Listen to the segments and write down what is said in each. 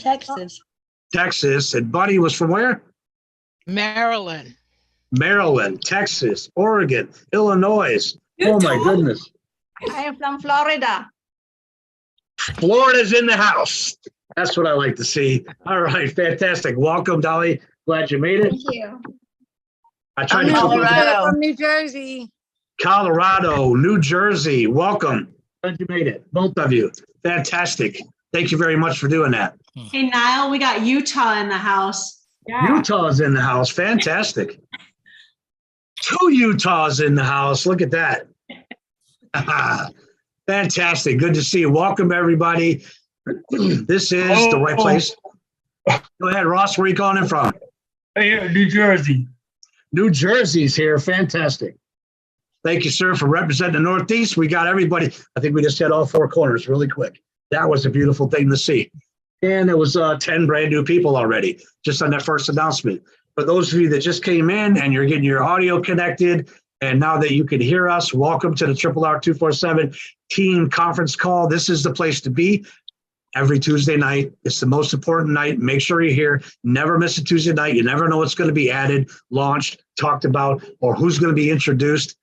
Texas. Texas. And Buddy was from where? Maryland. Maryland, Texas, Oregon, Illinois. Oh my goodness. I am from Florida. Florida's in the house. That's what I like to see. All right, fantastic. Welcome, Dolly. Glad you made it. Thank you. I tried to Colorado. From New Jersey. Colorado, New Jersey. Welcome. Glad you made it. Both of you. Fantastic. Thank you very much for doing that. Hey, Niall, we got Utah in the house. Utah's in the house. Fantastic. 2 Utahs in the house. Look at that. Fantastic. Good to see you. Welcome, everybody. This is the right place. Go ahead, Ross. Where are you calling in from? Here, New Jersey. New Jersey's here. Fantastic. Thank you, sir, for representing the Northeast. We got everybody. I think we just hit all 4 corners really quick. That was a beautiful thing to see. And there was 10 brand new people already just on that first announcement. For those of you that just came in and you're getting your audio connected, and now that you can hear us, welcome to the RRR247 team conference call. This is the place to be every Tuesday night. It's the most important night. Make sure you're here. Never miss a Tuesday night. You never know what's going to be added, launched, talked about, or who's going to be introduced.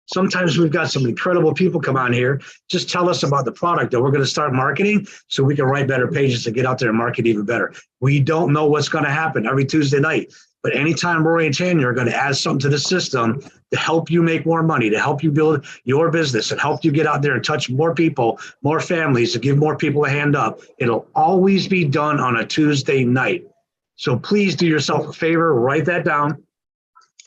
Sometimes we've got some incredible people come on here. Just tell us about the product that we're going to start marketing so we can write better pages to get out there and market even better. We don't know what's going to happen every Tuesday night. But anytime Rory and Tanya are going to add something to the system to help you make more money, to help you build your business and help you get out there and touch more people, more families, to give more people a hand up, it'll always be done on a Tuesday night. So please do yourself a favor, write that down.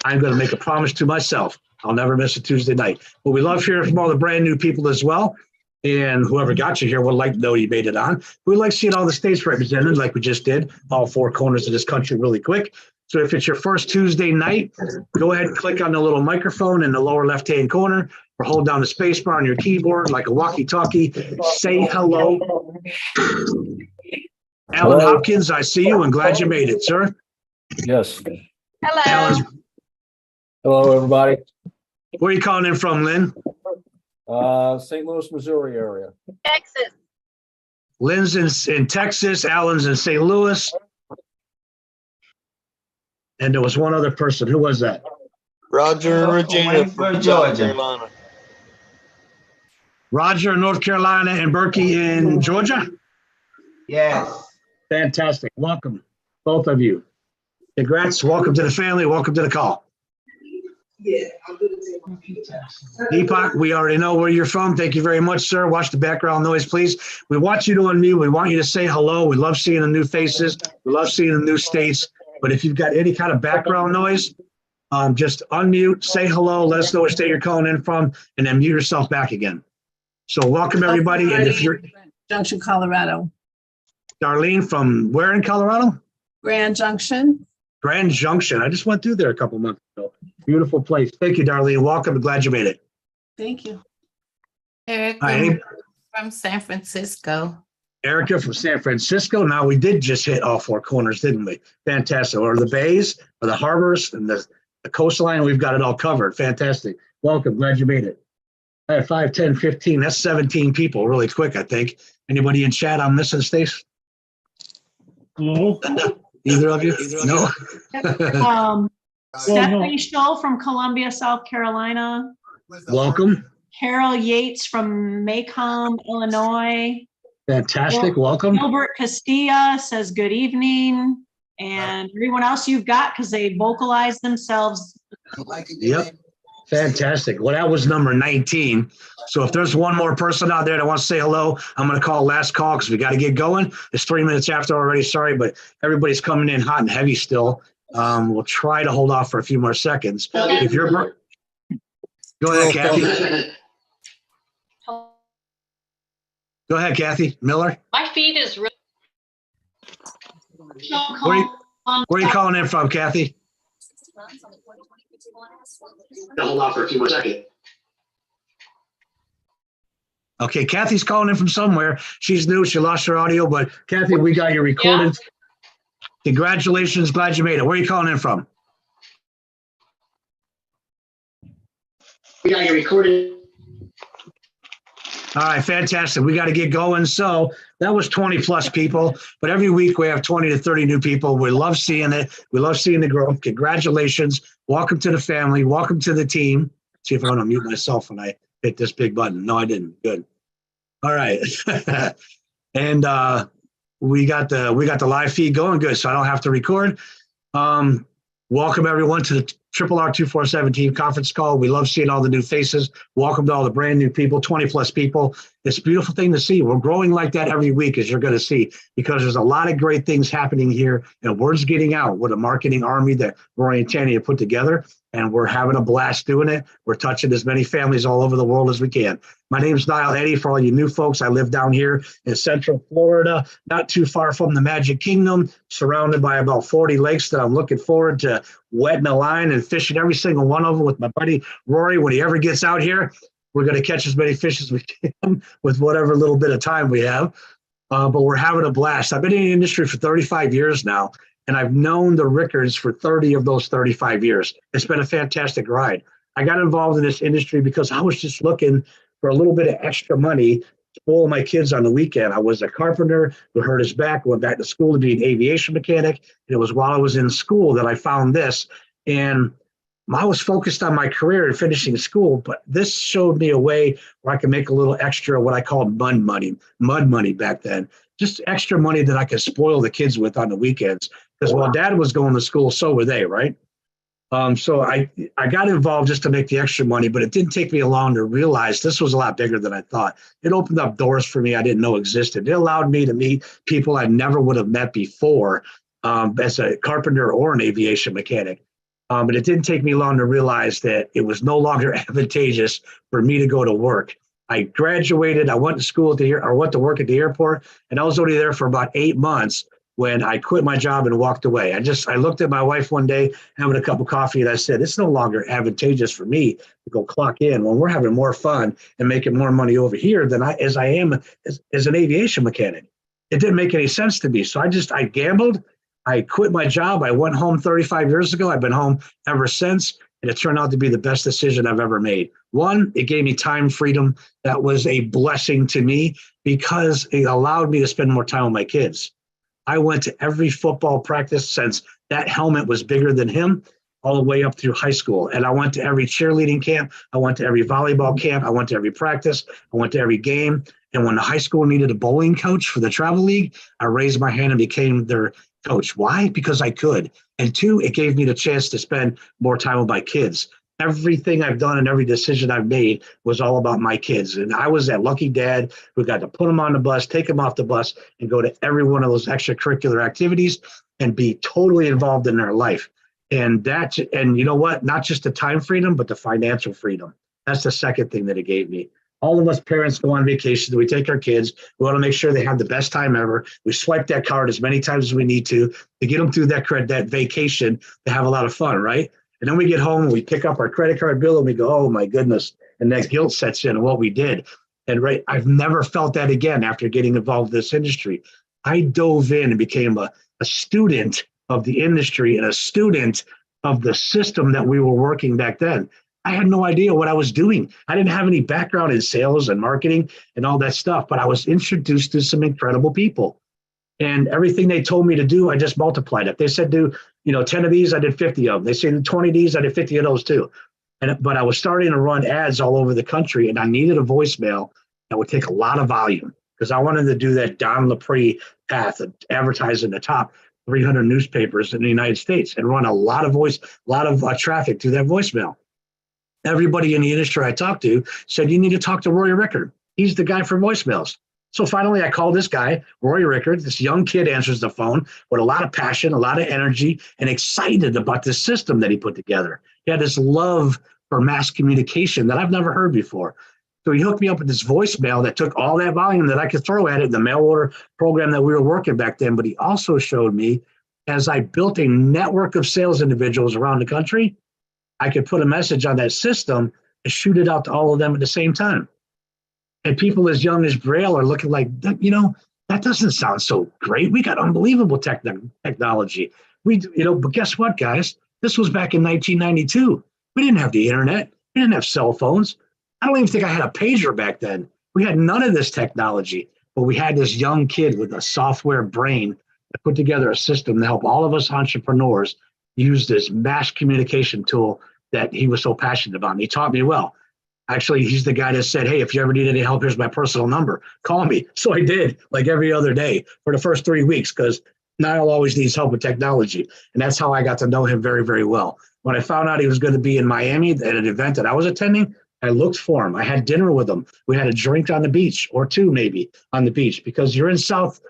I'm going to make a promise to myself. I'll never miss a Tuesday night. But we love hearing from all the brand new people as well. And whoever got you here would like to know you made it on. We'd like seeing all the states represented like we just did, all 4 corners of this country really quick. So if it's your first Tuesday night, go ahead and click on the little microphone in the lower left-hand corner or hold down the space bar on your keyboard like a walkie-talkie. Say hello. Alan Hopkins, I see you and glad you made it, sir. Yes. Hello. Alan, Hello, everybody. where are you calling in from, Lynn? St. Louis, Missouri area. Texas. Lynn's in Texas, Alan's in St. Louis. And there was one other person. Who was that? Roger and Regina from North Carolina. Roger in North Carolina and Berkey in Georgia? Yes. Fantastic. Welcome, both of you. Congrats. Welcome to the family. Welcome to the call. Yeah. Deepak, we already know where you're from. Thank you very much, sir. Watch the background noise, please. We want you to unmute. We want you to say hello. We love seeing the new faces. We love seeing the new states. But if you've got any kind of background noise, just unmute, say hello, let us know what state you're calling in from, and then mute yourself back again. So welcome, everybody. And if you're Junction, Colorado. Darlene from where in Colorado? Grand Junction. Grand Junction. I just went through there a couple months ago. Beautiful place. Thank you, Darlene. Welcome. I'm glad you made it. Thank you. Erica from San Francisco. Erica from San Francisco. Now, we did just hit all 4 corners, didn't we? Fantastic. Or the bays, or the harbors, and the coastline. We've got it all covered. Fantastic. Welcome. Glad you made it. I have 5, 10, 15. That's 17 people really quick, I think. Anybody in chat I'm missing, Stace? No. Either of you? No? Stephanie Scholl from Columbia, South Carolina. Welcome. Carol Yates from Macomb, Illinois. Fantastic. Welcome. Gilbert Castilla says good evening. And everyone else you've got, because they vocalized themselves. Yep. Fantastic. Well, that was number 19. So if there's one more person out there that wants to say hello, I'm going to call last call because we got to get going. It's 3 minutes after already. Sorry, but everybody's coming in hot and heavy still. We'll try to hold off for a few more seconds. If you're, go ahead, Kathy. Go ahead, Kathy Miller. My feed is really. Where are you calling in from, Kathy? Hold on for a few more seconds. Okay, Kathy's calling in from somewhere. She's new. She lost her audio, but Kathy, we got you recorded. Yeah. Congratulations. Glad you made it. Where are you calling in from? We got you recorded. All right, fantastic. We got to get going. So That was 20 plus people, but every week we have 20 to 30 new people. We love seeing it. We love seeing the growth. Congratulations. Welcome to the family. Welcome to the team. See if I want to mute myself when I hit this big button. No, I didn't. Good. All right. And we got the live feed going good, so I don't have to record. Welcome everyone to the RRR247 team conference call. We love seeing all the new faces. Welcome to all the brand new people, 20 plus people. It's a beautiful thing to see. We're growing like that every week, as you're going to see, because there's a lot of great things happening here, and word's getting out with a marketing army that Rory and Tanya put together, and we're having a blast doing it. We're touching as many families all over the world as we can. My name's Niall Eddy. For all you new folks, I live down here in Central Florida, not too far from the Magic Kingdom, surrounded by about 40 lakes that I'm looking forward to wetting a line and fishing every single one of them with my buddy Rory. When he ever gets out here, we're going to catch as many fish as we can with whatever little bit of time we have. But we're having a blast. I've been in the industry for 35 years now, and I've known the Rickards for 30 of those 35 years. It's been a fantastic ride. I got involved in this industry because I was just looking for a little bit of extra money to spoil my kids on the weekend. I was a carpenter who hurt his back, went back to school to be an aviation mechanic. And it was while I was in school that I found this. And I was focused on my career and finishing school, but this showed me a way where I could make a little extra, what I called mud money back then. Just extra money that I could spoil the kids with on the weekends. Because while dad was going to school, so were they, right? So I got involved just to make the extra money, but it didn't take me long to realize this was a lot bigger than I thought. It opened up doors for me I didn't know existed. It allowed me to meet people I never would have met before as a carpenter or an aviation mechanic. But it didn't take me long to realize that it was no longer advantageous for me to go to work. I graduated, I went to school went to work at the airport, and I was only there for about 8 months when I quit my job and walked away. I looked at my wife one day having a cup of coffee, and I said, it's no longer advantageous for me to go clock in when we're having more fun and making more money over here than I am as an aviation mechanic. It didn't make any sense to me. So I gambled. I quit my job. I went home 35 years ago. I've been home ever since, and it turned out to be the best decision I've ever made. One, it gave me time freedom. That was a blessing to me because it allowed me to spend more time with my kids. I went to every football practice since that helmet was bigger than him, all the way up through high school. And I went to every cheerleading camp. I went to every volleyball camp. I went to every practice. I went to every game. And when the high school needed a bowling coach for the travel league, I raised my hand and became their coach. Why? Because I could. And two, it gave me the chance to spend more time with my kids. Everything I've done and every decision I've made was all about my kids. And I was that lucky dad who got to put them on the bus, take them off the bus, and go to every one of those extracurricular activities and be totally involved in their life. And you know what? Not just the time freedom, but the financial freedom. That's the second thing that it gave me. All of us parents go on vacation. We take our kids. We want to make sure they have the best time ever. We swipe that card as many times as we need to get them through that vacation to have a lot of fun, right? And then we get home and we pick up our credit card bill and we go, oh my goodness. And that guilt sets in what we did. And right, I've never felt that again after getting involved in this industry. I dove in and became a student of the industry and a student of the system that we were working back then. I had no idea what I was doing. I didn't have any background in sales and marketing and all that stuff, but I was introduced to some incredible people. And everything they told me to do, I just multiplied it. They said do 10 of these, I did 50 of them. They said 20 of these, I did 50 of those too. But I was starting to run ads all over the country, and I needed a voicemail that would take a lot of volume because I wanted to do that Don Lapre path of advertising the top 300 newspapers in the United States and run a lot of traffic through that voicemail. Everybody in the industry I talked to said, you need to talk to Rory Rickard. He's the guy for voicemails. So finally, I called this guy, Rory Rickard. This young kid answers the phone with a lot of passion, a lot of energy, and excited about this system that he put together. He had this love for mass communication that I've never heard before. So he hooked me up with this voicemail that took all that volume that I could throw at it in the mail order program that we were working back then. But he also showed me, as I built a network of sales individuals around the country, I could put a message on that system and shoot it out to all of them at the same time. And people as young as Braille are looking like, that doesn't sound so great. We got unbelievable technology. But guess what, guys? This was back in 1992. We didn't have the internet. We didn't have cell phones. I don't even think I had a pager back then. We had none of this technology. But we had this young kid with a software brain that put together a system to help all of us entrepreneurs use this mass communication tool that he was so passionate about. And he taught me well. Actually, he's the guy that said, hey, if you ever need any help, here's my personal number. Call me. So I did, like every other day for the first 3 weeks, because Niall always needs help with technology. And that's how I got to know him very, very well. When I found out he was going to be in Miami at an event that I was attending, I looked for him. I had dinner with him. We had a drink on the beach, or two maybe on the beach, because we're in South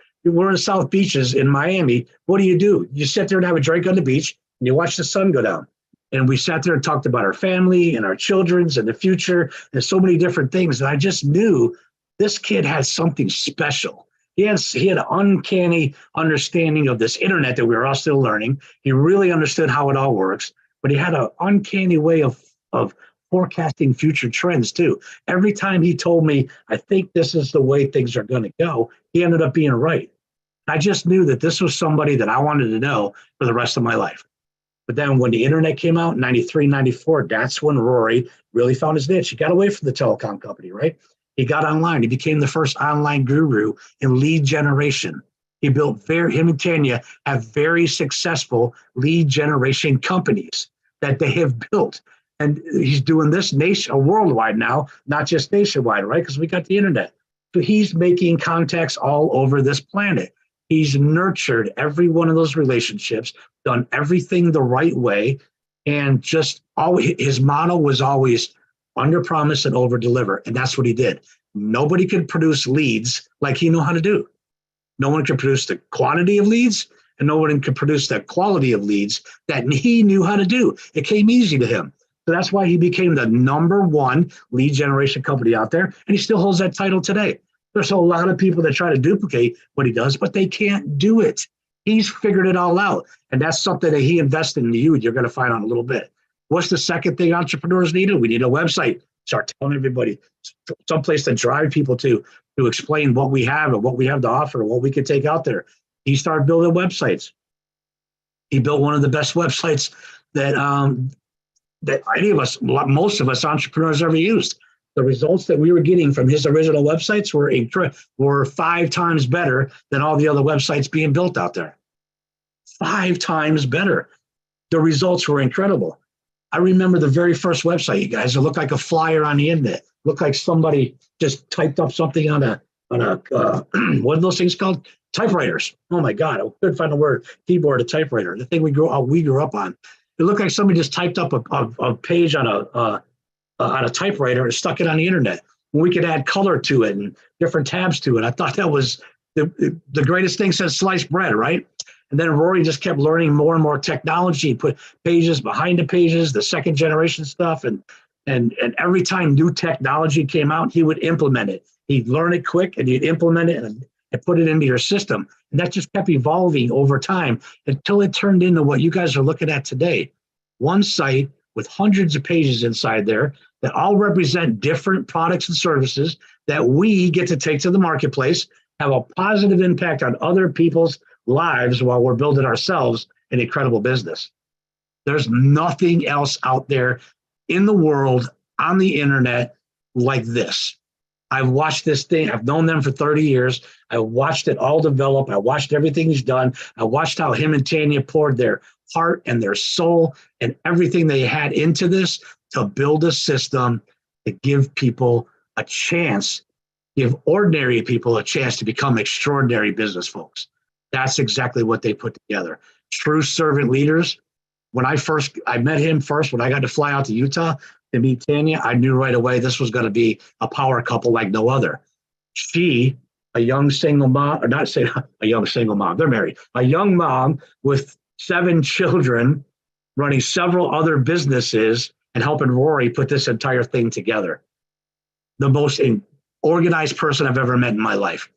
Beaches in Miami. What do? You sit there and have a drink on the beach and you watch the sun go down. And we sat there and talked about our family and our children's and the future and so many different things. And I just knew this kid had something special. He had an uncanny understanding of this internet that we were all still learning. He really understood how it all works, but he had an uncanny way of forecasting future trends too. Every time he told me, I think this is the way things are going to go, he ended up being right. I just knew that this was somebody that I wanted to know for the rest of my life. But then when the internet came out in 93, 94, that's when Rory really found his niche. He got away from the telecom company, right? He got online. He became the first online guru in lead generation. He built him and Tanya have very successful lead generation companies that they have built. And he's doing this worldwide now, not just nationwide, right? Because we got the internet. So he's making contacts all over this planet. He's nurtured every one of those relationships, done everything the right way, and just always his motto was always under promise and over deliver. And that's what he did. Nobody could produce leads like he knew how to do. No one could produce the quantity of leads, and no one could produce the quality of leads that he knew how to do. It came easy to him. So that's why he became the #1 lead generation company out there. And he still holds that title today. There's a lot of people that try to duplicate what he does, but they can't do it. He's figured it all out. And that's something that he invested in you. You're going to find out in a little bit. What's the second thing entrepreneurs needed? We need a website. Start telling everybody, someplace to drive people to explain what we have and what we have to offer and what we could take out there. He started building websites. He built one of the best websites that any of us, most of us entrepreneurs ever used. The results that we were getting from his original websites were 5 times better than all the other websites being built out there. 5 times better. The results were incredible. I remember the very first website, you guys. It looked like a flyer on the internet. It looked like somebody just typed up something on a what are those things called? Typewriters. Oh my God, I couldn't find the word. Keyboard, a typewriter. The thing we grew up on. It looked like somebody just typed up a page on a typewriter and stuck it on the internet. We could add color to it and different tabs to it. I thought that was the greatest thing since sliced bread, right? And then Rory just kept learning more and more technology. He put pages behind the pages, the second generation stuff. And every time new technology came out, he would implement it. He'd learn it quick and he'd implement it and put it into your system. And that just kept evolving over time until it turned into what you guys are looking at today. One site with hundreds of pages inside there that all represent different products and services that we get to take to the marketplace, have a positive impact on other people's lives while we're building ourselves an incredible business. There's nothing else out there in the world on the internet like this. I've watched this thing. I've known them for 30 years. I watched it all develop. I watched everything he's done. I watched how him and Tanya poured their heart and their soul and everything they had into this to build a system to give people a chance, give ordinary people a chance to become extraordinary business folks. That's exactly what they put together. True servant leaders. When I met him first, when I got to fly out to Utah to meet Tanya, I knew right away this was going to be a power couple like no other. She, a young single mom, or not say a young single mom, they're married, a young mom with 7 children, running several other businesses and helping Rory put this entire thing together. The most organized person I've ever met in my life.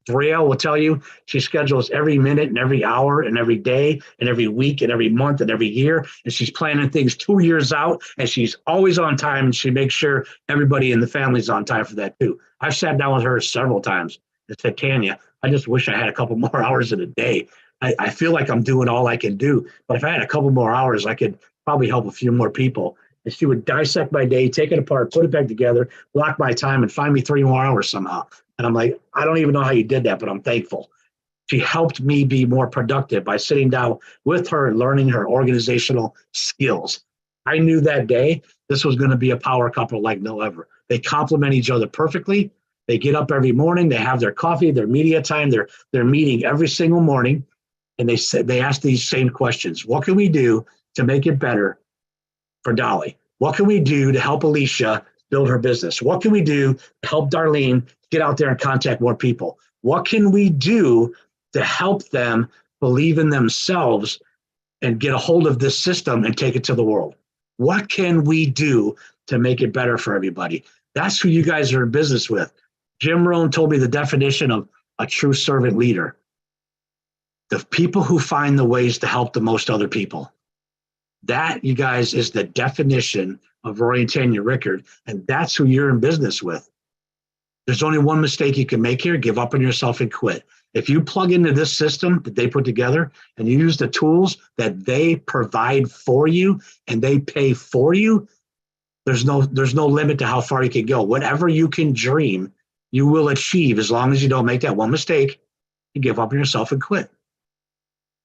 Brielle will tell you she schedules every minute and every hour and every day and every week and every month and every year. And she's planning things 2 years out and she's always on time and she makes sure everybody in the family's on time for that too. I've sat down with her several times and said, Tanya, I just wish I had a couple more hours in a day. I feel like I'm doing all I can do, but if I had a couple more hours, I could probably help a few more people. And she would dissect my day, take it apart, put it back together, block my time, and find me 3 more hours somehow. And I'm like, I don't even know how you did that, but I'm thankful. She helped me be more productive by sitting down with her and learning her organizational skills. I knew that day this was going to be a power couple like no ever. They complement each other perfectly. They get up every morning. They have their coffee, their media time. They're meeting every single morning. And they ask these same questions. What can we do to make it better for Dolly? What can we do to help Alicia build her business? What can we do to help Darlene get out there and contact more people? What can we do to help them believe in themselves and get a hold of this system and take it to the world? What can we do to make it better for everybody? That's who you guys are in business with. Jim Rohn told me the definition of a true servant leader. The people who find the ways to help the most other people. That, you guys, is the definition of Roy and Tanya Rickard, and that's who you're in business with. There's only one mistake you can make here: give up on yourself and quit. If you plug into this system that they put together and you use the tools that they provide for you and they pay for you, there's no limit to how far you can go. Whatever you can dream, you will achieve, as long as you don't make that one mistake and give up on yourself and quit.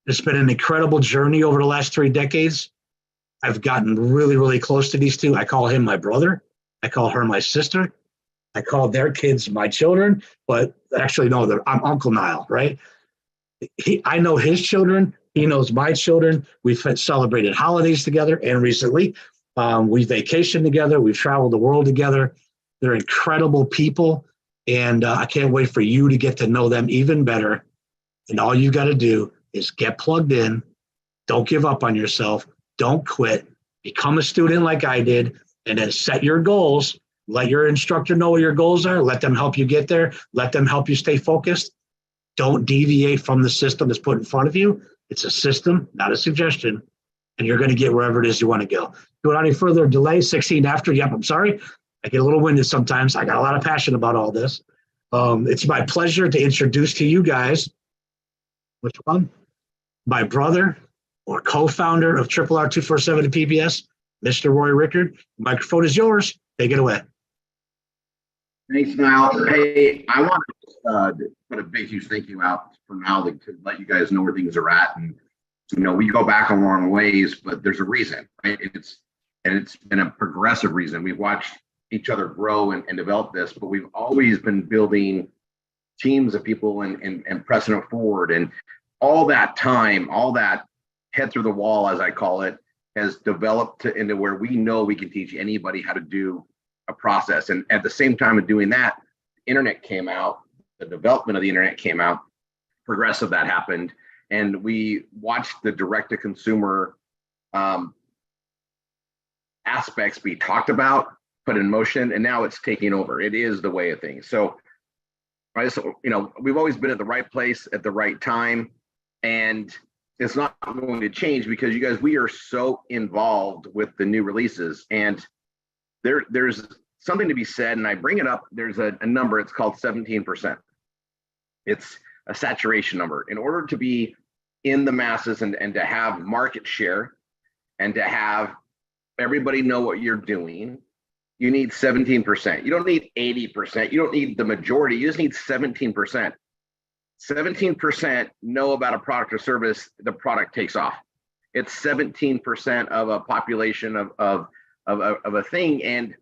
It's been an incredible journey over the last 3 decades. I've gotten really, really close to these two. I call him my brother. I call her my sister. I call their kids my children, but actually, no, I'm Uncle Niall, right? I know his children. He knows my children. We've celebrated holidays together, and recently we vacationed together. We've traveled the world together. They're incredible people, and I can't wait for you to get to know them even better. And all you got to do is get plugged in. Don't give up on yourself. Don't quit. Become a student like I did, and then set your goals. Let your instructor know what your goals are. Let them help you get there. Let them help you stay focused. Don't deviate from the system that's put in front of you. It's a system, not a suggestion, and you're going to get wherever it is you want to go. Without any further delay, 16 after. Yep, I'm sorry. I get a little winded sometimes. I got a lot of passion about all this. It's my pleasure to introduce to you guys, which one? My brother or co-founder of RRR247 at PBS, Mr. Roy Rickard. The microphone is yours. Take it away. Thanks, Niall. Hey, I want to put a big, huge thank you out for Niall to let you guys know where things are at. And, you know, we go back a long ways, but there's a reason, right? It's been a progressive reason. We've watched each other grow and develop this, but we've always been building teams of people and pressing it forward. And all that time, all that head through the wall, as I call it, has developed into where we know we can teach anybody how to do a process. And at the same time of doing that, the internet came out, the development of the internet came out, progressive that happened. And we watched the direct to consumer aspects be talked about, put in motion, and now it's taking over. It is the way of things. So, we've always been at the right place at the right time, and it's not going to change because you guys, we are so involved with the new releases, and there's something to be said, and I bring it up. There's a number, it's called 17%. It's a saturation number. In order to be in the masses and to have market share and to have everybody know what you're doing, you need 17%. You don't need 80%. You don't need the majority. You just need 17%. 17% know about a product or service, the product takes off. It's 17% of a population of a thing. And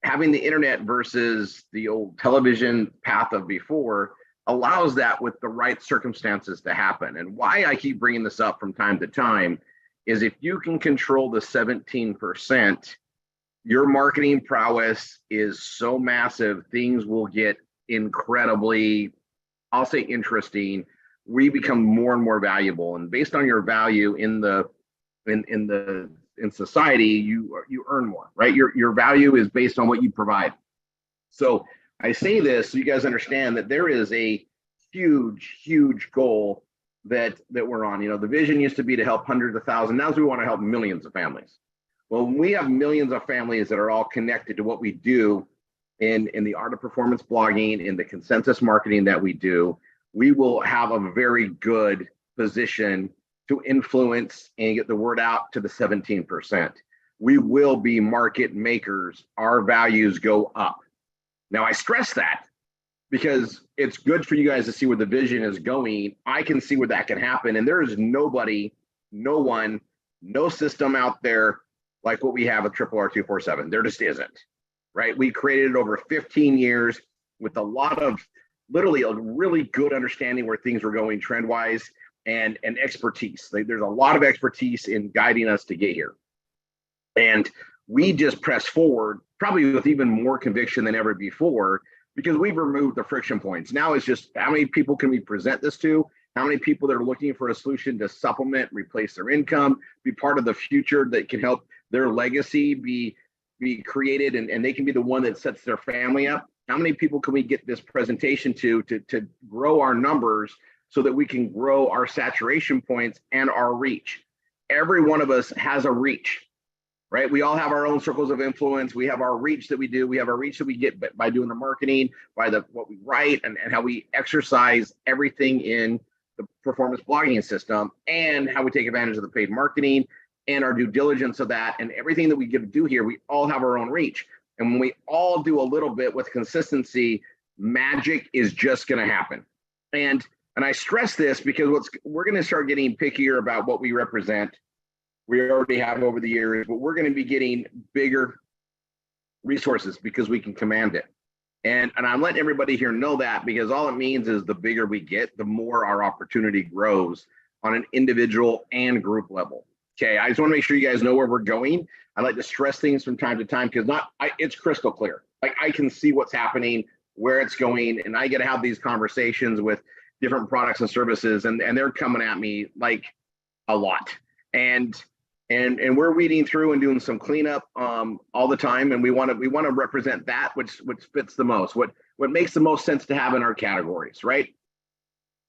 having the internet versus the old television path of before allows that with the right circumstances to happen. And why I keep bringing this up from time to time is if you can control the 17%, your marketing prowess is so massive, things will get incredibly, I'll say, interesting. We become more and more valuable, and based on your value in society, you earn more, right? Your value is based on what you provide. So I say this so you guys understand that there is a huge, huge goal that we're on. You know, the vision used to be to help hundreds of thousands. Now we want to help millions of families. Well, when we have millions of families that are all connected to what we do in the art of performance blogging, in the consensus marketing that we do, we will have a very good position to influence and get the word out to the 17%. We will be market makers. Our values go up. Now, I stress that because it's good for you guys to see where the vision is going. I can see where that can happen. And there is nobody, no one, no system out there like what we have with RRR247. There just isn't, right? We created it over 15 years with a lot of literally a really good understanding where things were going trend wise and expertise. There's a lot of expertise in guiding us to get here. And we just press forward, probably with even more conviction than ever before, because we've removed the friction points. Now it's just how many people can we present this to? How many people that are looking for a solution to supplement, replace their income, be part of the future that can help their legacy be created, and they can be the one that sets their family up. How many people can we get this presentation to grow our numbers so that we can grow our saturation points and our reach? Every one of us has a reach, right? We all have our own circles of influence. We have our reach that we do. We have our reach that we get by doing the marketing, by what we write, and how we exercise everything in the performance blogging system, and how we take advantage of the paid marketing and our due diligence of that, and everything that we get to do here. We all have our own reach. And when we all do a little bit with consistency, magic is just going to happen. And I stress this because we're going to start getting pickier about what we represent. We already have over the years, but we're going to be getting bigger resources because we can command it. And I'm letting everybody here know that, because all it means is the bigger we get, the more our opportunity grows on an individual and group level. Okay, I just want to make sure you guys know where we're going. I like to stress things from time to time because it's crystal clear. Like, I can see what's happening, where it's going, and I get to have these conversations with different products and services, and they're coming at me like a lot. And we're weeding through and doing some cleanup all the time, and we want to represent that which fits the most, what makes the most sense to have in our categories, right?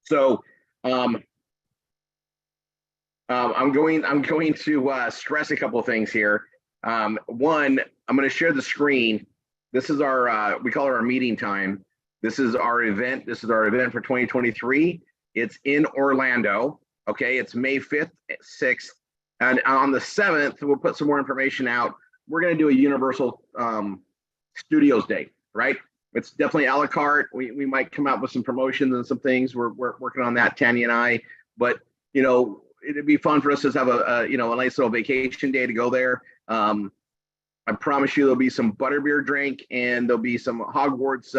So I'm going to stress a couple of things here. One, I'm going to share the screen. This is our we call it our meeting time. This is our event. This is our event for 2023. It's in Orlando. Okay, it's May 5th, 6th. And on the 7th, we'll put some more information out. We're going to do a Universal Studios Day, right? It's definitely a la carte. We might come out with some promotions and some things. We're working on that, Tanya and I. But, you know, it'd be fun for us to have a nice little vacation day to go there. I promise you there'll be some butterbeer drink and there'll be some Hogwarts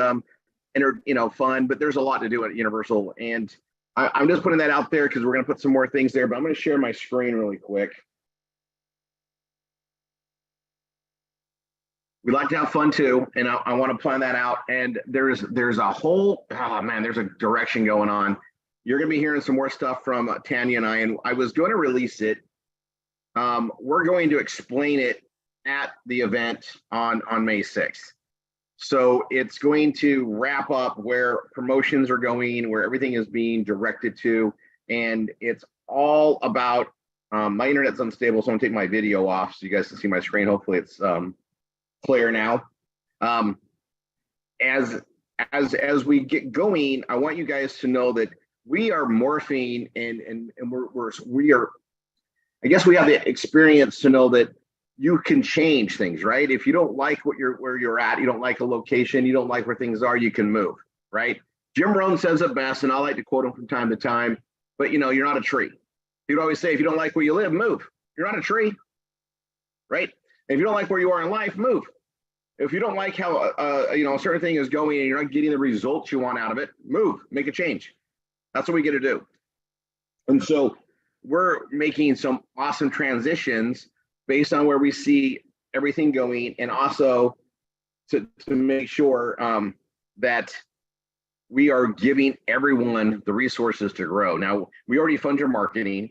fun. But there's a lot to do at Universal, and I'm just putting that out there because we're going to put some more things there, but I'm going to share my screen really quick. We like to have fun too, and I want to plan that out. And there's a whole, there's a direction going on. You're going to be hearing some more stuff from Tanya and I was going to release it. We're going to explain it at the event on May 6th. So it's going to wrap up where promotions are going, where everything is being directed to, and it's all about, my internet's unstable, so I'm gonna take my video off so you guys can see my screen. Hopefully it's clear now. As we get going, I want you guys to know that we are morphing and we are, I guess we have the experience to know that you can change things, right? If you don't like where you're at, you don't like a location, you don't like where things are, you can move, right? Jim Rohn says it best, and I like to quote him from time to time, but you're not a tree. He'd always say, if you don't like where you live, move. You're not a tree, right? And if you don't like where you are in life, move. If you don't like how a certain thing is going and you're not getting the results you want out of it, move, make a change. That's what we get to do. And so we're making some awesome transitions based on where we see everything going, and also to make sure that we are giving everyone the resources to grow. Now, we already fund your marketing,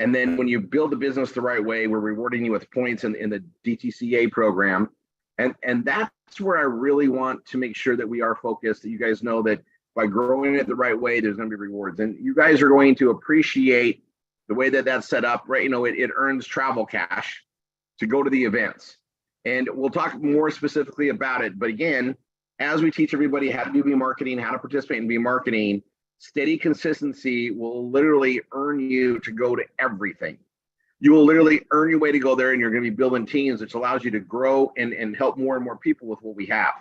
and then when you build the business the right way, we're rewarding you with points in the DTCA program, and that's where I really want to make sure that we are focused, that you guys know that by growing it the right way, there's going to be rewards, and you guys are going to appreciate the way that that's set up, right? It earns travel cash to go to the events. And we'll talk more specifically about it. But again, as we teach everybody how to do B marketing, how to participate in B marketing, steady consistency will literally earn you to go to everything. You will literally earn your way to go there, and you're going to be building teams, which allows you to grow and help more and more people with what we have.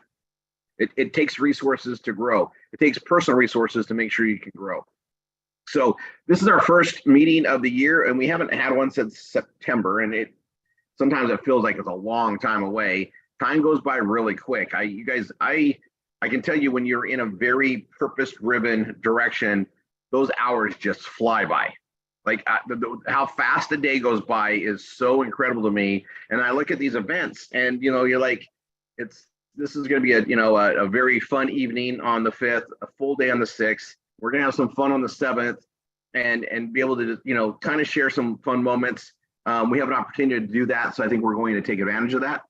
It takes resources to grow. It takes personal resources to make sure you can grow. So this is our first meeting of the year, and we haven't had one since September. And sometimes it feels like it's a long time away. Time goes by really quick. I can tell you, when you're in a very purpose-driven direction, those hours just fly by. Like how fast a day goes by is so incredible to me. And I look at these events, and you're like, this is going to be a very fun evening on the 5th, a full day on the 6th. We're going to have some fun on the 7th, and be able to kind of share some fun moments. We have an opportunity to do that, so I think we're going to take advantage of that.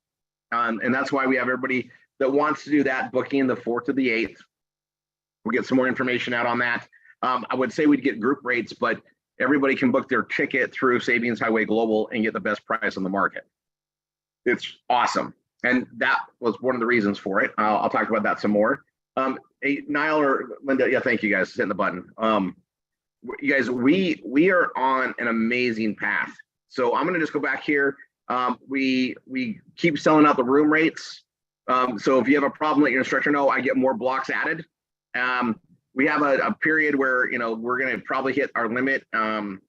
And that's why we have everybody that wants to do that booking the 4th to the 8th. We'll get some more information out on that. I would say we'd get group rates, but everybody can book their ticket through Savings Highway Global and get the best price on the market. It's awesome. And that was one of the reasons for it. I'll talk about that some more. Hey, Niall or Linda, yeah, thank you guys for hitting the button. You guys, we are on an amazing path. So I'm going to just go back here. We keep selling out the room rates. So if you have a problem, let your instructor know. I get more blocks added. We have a period where we're going to probably hit our limit, and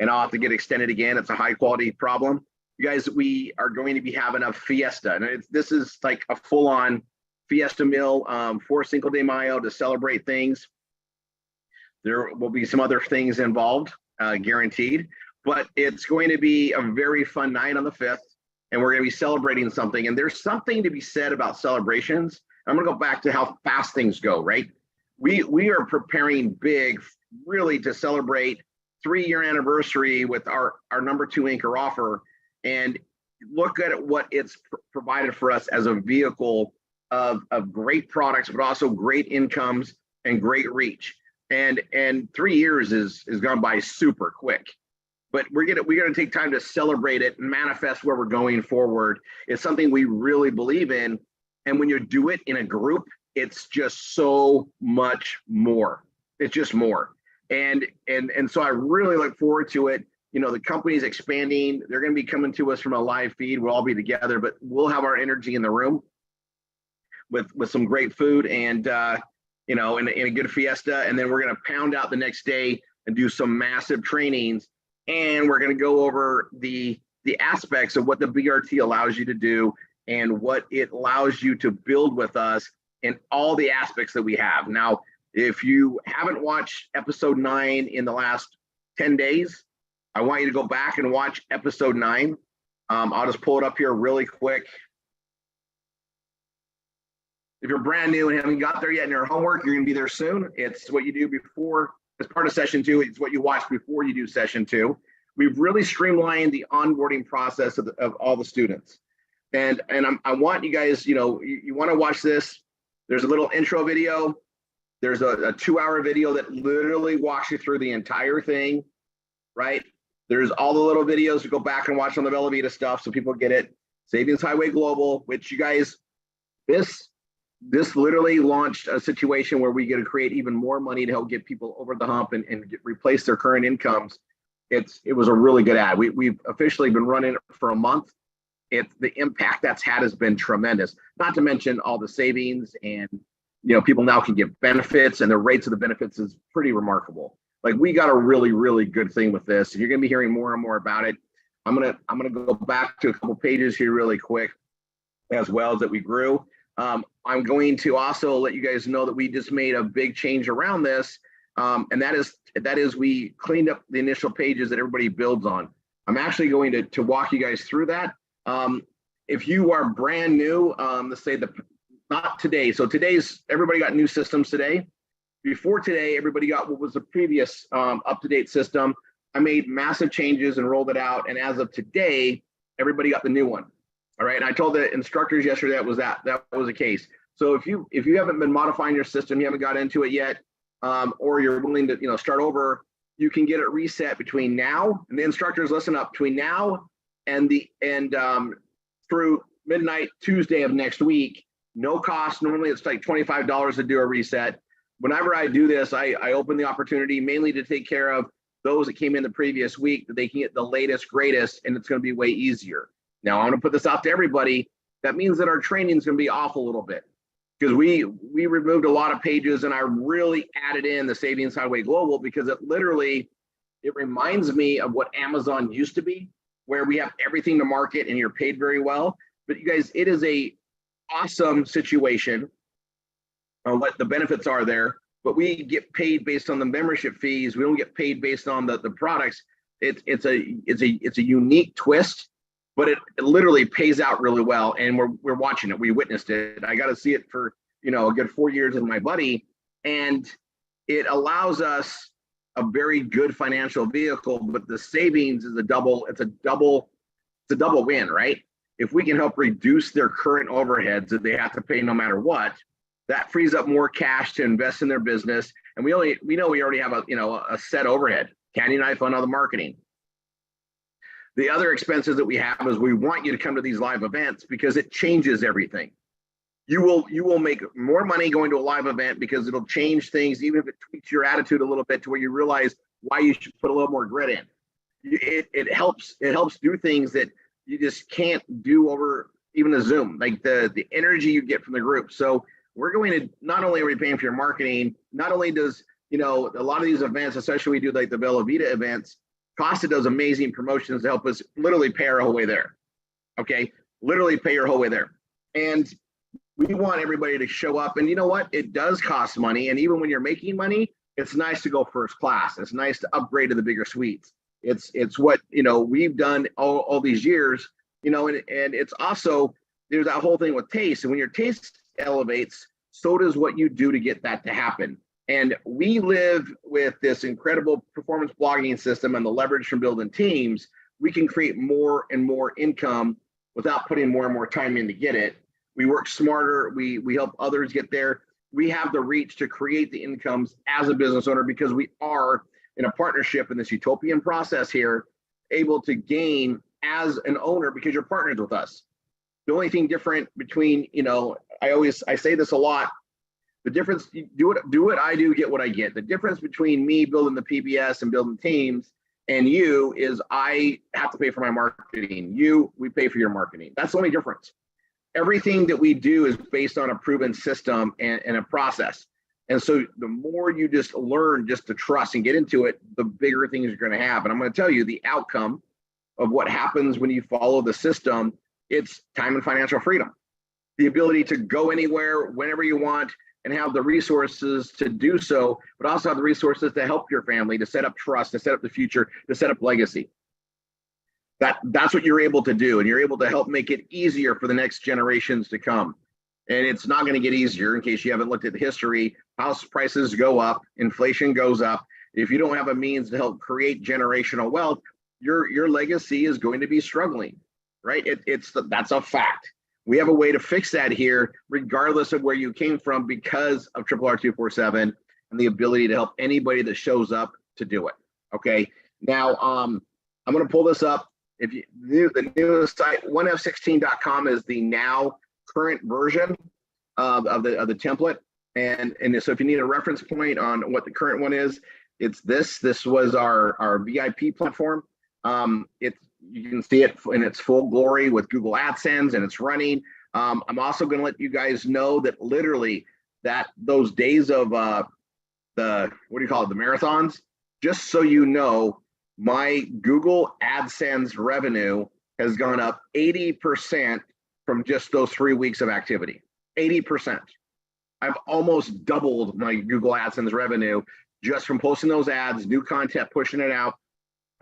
I'll have to get extended again. It's a high quality problem. You guys, we are going to be having a fiesta, and this is like a full on fiesta meal for Cinco de Mayo to celebrate things. There will be some other things involved, guaranteed, but it's going to be a very fun night on the 5th, and we're going to be celebrating something. And there's something to be said about celebrations. I'm going to go back to how fast things go, right? We are preparing big, really, to celebrate 3-year anniversary with our number 2 anchor offer, and look at what it's provided for us as a vehicle of great products, but also great incomes and great reach. And 3 years is gone by super quick. But we're gonna take time to celebrate it and manifest where we're going forward. It's something we really believe in, and when you do it in a group, it's just so much more. It's just more. And so I really look forward to it. The company's expanding. They're going to be coming to us from a live feed. We'll all be together, but we'll have our energy in the room with some great food and in a good fiesta. And then we're going to pound out the next day and do some massive trainings. And we're going to go over the aspects of what the BRT allows you to do and what it allows you to build with us in all the aspects that we have. Now, if you haven't watched episode 9 in the last 10 days, I want you to go back and watch episode 9. I'll just pull it up here really quick. If you're brand new and haven't got there yet in your homework, you're going to be there soon. It's what you do before, as part of session 2. It's what you watch before you do session 2. We've really streamlined the onboarding process of all the students. And I want you guys, you want to watch this. There's a little intro video. There's a 2-hour video that literally walks you through the entire thing, right? There's all the little videos to go back and watch on the Bella Vita stuff so people get it. Savings Highway Global, which you guys, this literally launched a situation where we get to create even more money to help get people over the hump and replace their current incomes. It was a really good ad. We've officially been running it for a month. The impact that's had has been tremendous. Not to mention all the savings, and people now can get benefits, and the rates of the benefits is pretty remarkable. Like, we got a really, really good thing with this. You're going to be hearing more and more about it. I'm gonna go back to a couple pages here really quick, as well, as that we grew. I'm going to also let you guys know that we just made a big change around this, and that is we cleaned up the initial pages that everybody builds on. I'm actually going to walk you guys through that. If you are brand new, let's say not today. So everybody got new systems today. Before today, everybody got what was the previous up-to-date system. I made massive changes and rolled it out. And as of today, everybody got the new one. All right. And I told the instructors yesterday that was the case. So if you haven't been modifying your system, you haven't got into it yet, or you're willing to start over, you can get it reset between now, and the instructors, listen up, between now and through midnight Tuesday of next week. No cost. Normally it's like $25 to do a reset. Whenever I do this, I open the opportunity mainly to take care of those that came in the previous week, that they can get the latest, greatest, and it's going to be way easier. Now, I want to put this out to everybody. That means that our training is going to be off a little bit. because we removed a lot of pages, and I really added in the Savings Highway Global because it reminds me of what Amazon used to be, where we have everything to market and you're paid very well. But you guys, it is a awesome situation on what the benefits are there, but we get paid based on the membership fees. We don't get paid based on the products. It's a unique twist, but it literally pays out really well. And we're watching it. We witnessed it. I got to see it for, a good 4 years with my buddy. And it allows us a very good financial vehicle, but the savings is it's a double win, right? If we can help reduce their current overheads that they have to pay no matter what, that frees up more cash to invest in their business. And we know we already have a set overhead, candy knife on all the marketing. The other expenses that we have is we want you to come to these live events because it changes everything. You will make more money going to a live event because it'll change things, even if it tweaks your attitude a little bit to where you realize why you should put a little more grit in. It helps do things that you just can't do over even a Zoom, like the energy you get from the group. So we're going to, not only are we paying for your marketing, not only does, a lot of these events, especially we do like the Bella Vita events, Costa does amazing promotions to help us literally pay our whole way there. Okay. Literally pay your whole way there. And we want everybody to show up, and you know what? It does cost money. And even when you're making money, it's nice to go first class. It's nice to upgrade to the bigger suites. It's what, we've done all these years, and it's also, there's that whole thing with taste. And when your taste elevates, so does what you do to get that to happen. And we live with this incredible performance blogging system and the leverage from building teams. We can create more and more income without putting more and more time in to get it. We work smarter. We help others get there. We have the reach to create the incomes as a business owner because we are in a partnership in this utopian process here, able to gain as an owner because you're partnered with us. The only thing different between, I say this a lot, the difference, do what I do, get what I get. The difference between me building the PBS and building teams and you is I have to pay for my marketing. We pay for your marketing. That's the only difference. Everything that we do is based on a proven system and a process. And so the more you just learn just to trust and get into it, the bigger things you're going to have. And I'm going to tell you the outcome of what happens when you follow the system. It's time and financial freedom, the ability to go anywhere, whenever you want, and have the resources to do so, but also have the resources to help your family, to set up trust, to set up the future, to set up legacy. That's what you're able to do, and you're able to help make it easier for the next generations to come. And it's not going to get easier. In case you haven't looked at the history, house prices go up, inflation goes up. If you don't have a means to help create generational wealth, your legacy is going to be struggling, right? That's a fact. We have a way to fix that here, regardless of where you came from, because of RRR247 and the ability to help anybody that shows up to do it. Okay. Now, I'm going to pull this up. If you the new site, 1f16.com is the now current version of the template. And so if you need a reference point on what the current one is, it's this. This was our VIP platform. You can see it in its full glory with Google AdSense, and it's running. I'm also going to let you guys know that literally those days of the marathons, just so you know, my Google AdSense revenue has gone up 80% from just those 3 weeks of activity. 80%. I've almost doubled my Google AdSense revenue just from posting those ads, new content, pushing it out.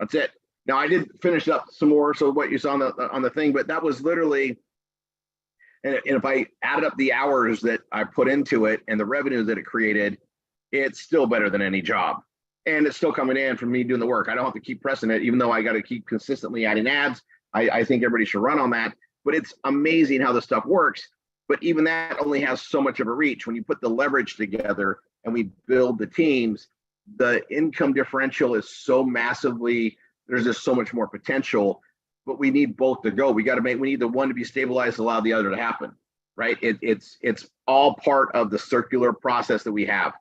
That's it. Now I did finish up some more, so what you saw on the thing, but that was literally, and if I added up the hours that I put into it and the revenue that it created, it's still better than any job. And it's still coming in from me doing the work. I don't have to keep pressing it, even though I got to keep consistently adding ads. I think everybody should run on that, but it's amazing how this stuff works. But even that only has so much of a reach. When you put the leverage together and we build the teams, the income differential is so massively, there's just so much more potential, but we need both to go. We need the one to be stabilized, allow the other to happen, right? It's all part of the circular process that we have.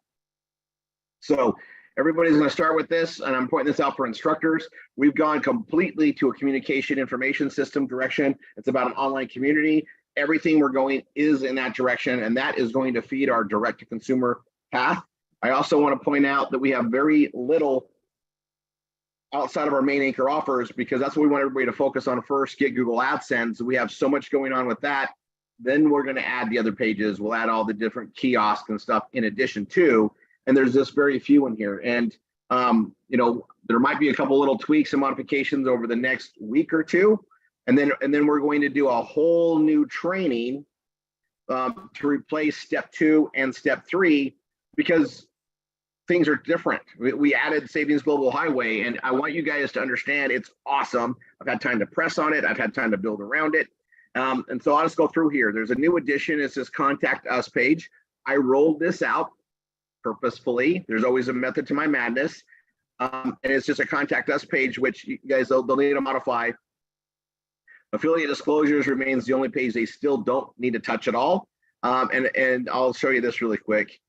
So everybody's going to start with this, and I'm pointing this out for instructors. We've gone completely to a communication information system direction. It's about an online community. everything we're going is in that direction, and that is going to feed our direct to consumer path. I also want to point out that we have very little outside of our main anchor offers, because that's what we want everybody to focus on first. Get Google AdSense. We have so much going on with that. Then we're going to add the other pages. We'll add all the different kiosks and stuff in addition to, and there's just very few in here. And you know, there might be a couple little tweaks and modifications over the next week or two, and then we're going to do a whole new training to replace step 2 and step 3, because things are different. We added Savings Global Highway, and I want you guys to understand it's awesome. I've had time to press on it. I've had time to build around it. And so I'll just go through here. There's a new addition. It's this Contact Us page. I rolled this out purposefully. There's always a method to my madness. And it's just a Contact Us page, which you guys, they'll need to modify. Affiliate disclosures remains the only page they still don't need to touch at all. And I'll show you this really quick.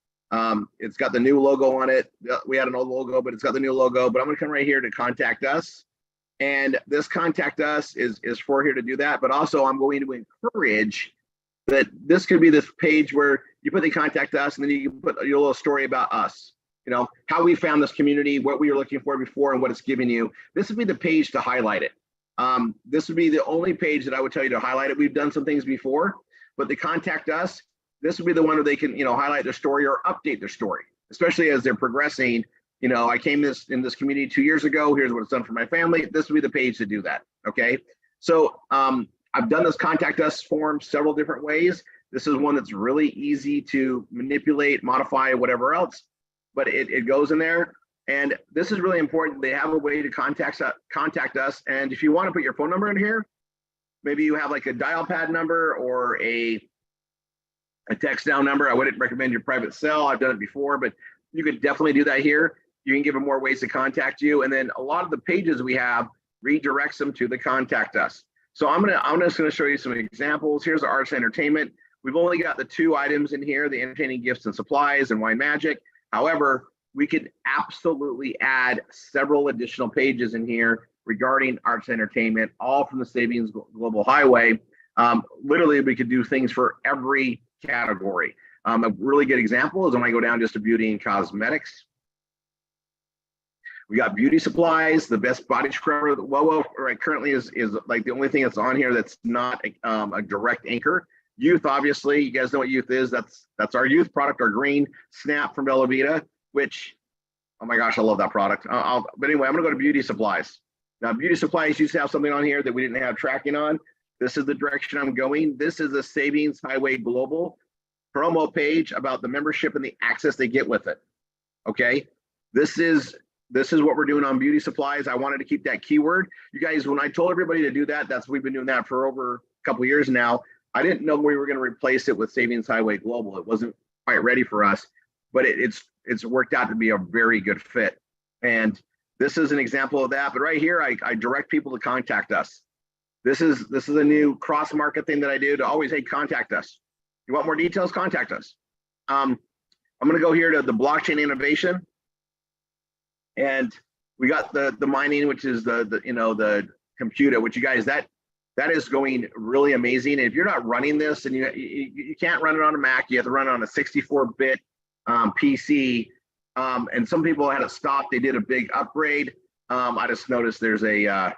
It's got the new logo on it. We had an old logo, but it's got the new logo. But I'm going to come right here to Contact Us. And this Contact Us is for here to do that. But also I'm going to encourage that this could be this page where you put the Contact Us, and then you can put your little story about us. You know, how we found this community, what we were looking for before, and what it's giving you. This would be the page to highlight it. This would be the only page that I would tell you to highlight it. We've done some things before, but the Contact Us, this would be the one where they can, you know, highlight their story or update their story, especially as they're progressing. You know, I came in this community 2 years ago. Here's what it's done for my family. This would be the page to do that. Okay. So I've done this Contact Us form several different ways. This is one that's really easy to manipulate, modify, whatever else, but it goes in there. And this is really important. They have a way to contact us. And if you want to put your phone number in here, maybe you have like a dial pad number or a text down number. I wouldn't recommend your private cell. I've done it before, but you could definitely do that here. You can give them more ways to contact you. And then a lot of the pages we have redirects them to the Contact Us. So I'm just gonna show you some examples. Here's the arts and entertainment. We've only got the 2 items in here, the entertaining gifts and supplies and wine magic. However, we could absolutely add several additional pages in here regarding arts and entertainment, all from the Savings Global Highway. Literally, we could do things for every category. A really good example is when I go down just to beauty and cosmetics. We got beauty supplies, the best body scrubber. Well, right currently is like the only thing that's on here that's not a direct anchor. Youth, obviously, you guys know what Youth is. That's our Youth product, our green Snap from Bella Vita, which, oh my gosh, I love that product. But anyway, I'm gonna go to beauty supplies. Now, beauty supplies used to have something on here that we didn't have tracking on. This is the direction I'm going. This is the Savings Highway Global promo page about the membership and the access they get with it. Okay, this is what we're doing on beauty supplies. I wanted to keep that keyword. You guys, when I told everybody to do that, we've been doing that for over a couple of years now. I didn't know we were going to replace it with Savings Highway Global. It wasn't quite ready for us, but it's worked out to be a very good fit. And this is an example of that. But right here, I direct people to contact us. This is a new cross market thing that I do to always, hey, contact us. You want more details? Contact us. I'm going to go here to the blockchain innovation, and we got the mining, which is the computer, which you guys, that is going really amazing. And if you're not running this, and you can't run it on a Mac, you have to run it on a 64-bit PC. And some people had it stopped. They did a big upgrade. I just noticed there's a